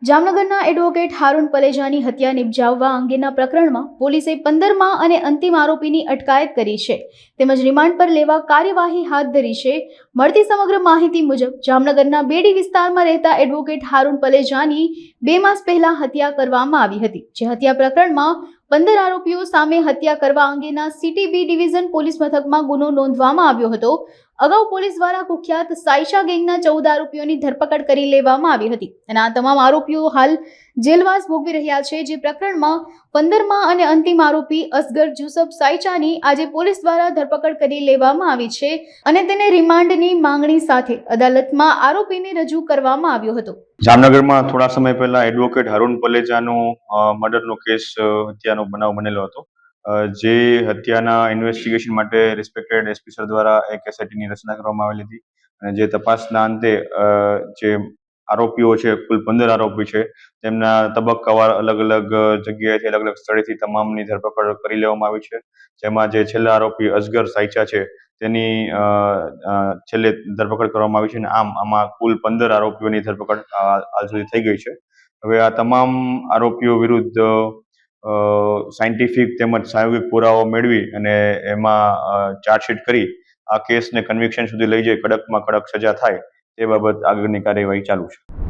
જામનગરના એડવોકેટ હારૂન પલેજાની હત્યા નિપજાવવા અંગેના પ્રકરણમાં પોલીસે 15મા અને અંતિમ આરોપીની અટકાયત કરી છે તેમજ રિમાન્ડ પર લેવા કાર્યવાહી હાથ ધરી છે। મળતી સમગ્ર માહિતી મુજબ જામનગરના બેડી વિસ્તારમાં રહેતા એડવોકેટ હારૂન પલેજાની 2 માસ પહેલા હત્યા કરવામાં આવી હતી, જે હત્યા પ્રકરણમાં 15 આરોપીઓ સામે હત્યા કરવા અંગેના સિટી બી ડિવિઝન પોલીસ મથકમાં ગુનો નોંધવામાં આવ્યો હતો। અગાઉ પોલીસ દ્વારા કુખ્યાત સાયશા ગેંગના 14 આરોપીઓની ધરપકડ કરી લેવામાં આવી હતી અને આ તમામ આરોપીઓ હાલ જેલવાસ ભોગવી રહ્યા છે। જે પ્રકરણમાં 15મા અને અંતિમ આરોપી અસગર જુસફ સાયચાની આજે પોલીસ દ્વારા ધરપકડ કરી લેવામાં આવી છે અને તેને રિમાન્ડની માંગણી સાથે અદાલતમાં આરોપીને રજૂ કરવામાં આવ્યો હતો। જામનગરમાં થોડા સમય પહેલા એડવોકેટ હારૂન પલેજાનો મર્ડરનો કેસ હત્યાનો બનાવ બનેલો હતો। જે હત્યાના ઇન્વેસ્ટિગેશન માટે રિસ્પેક્ટેડ એસપી સર દ્વારા એક એસઆઈટીની રચના કરવામાં આવેલી હતી અને જે તપાસના અંતે જે આરોપીઓ છે, કુલ 15 આરોપી છે, તેમના તબક્કાવાર અલગ અલગ જગ્યાએથી અલગ અલગ સ્થળેથી તમામની ધરપકડ કરી લેવામાં આવી છે। જેમાં જે છેલ્લા આરોપી અસગર સાયચા છે તેની છેલ્લે ધરપકડ કરવામાં આવી છે અને આમાં કુલ 15 આરોપીઓની ધરપકડ હાલ સુધી થઈ ગઈ છે। હવે આ તમામ આરોપીઓ વિરુદ્ધ સાયન્ટિફિક તેમજ પ્રાયોગિક પુરાવો મેળવી અને એમાં ચાર્જશીટ કરી આ કેસને કન્વિક્શન સુધી લઈ જઈ કડકમાં કડક સજા થાય તે બાબત આગળની કાર્યવાહી ચાલુ છે।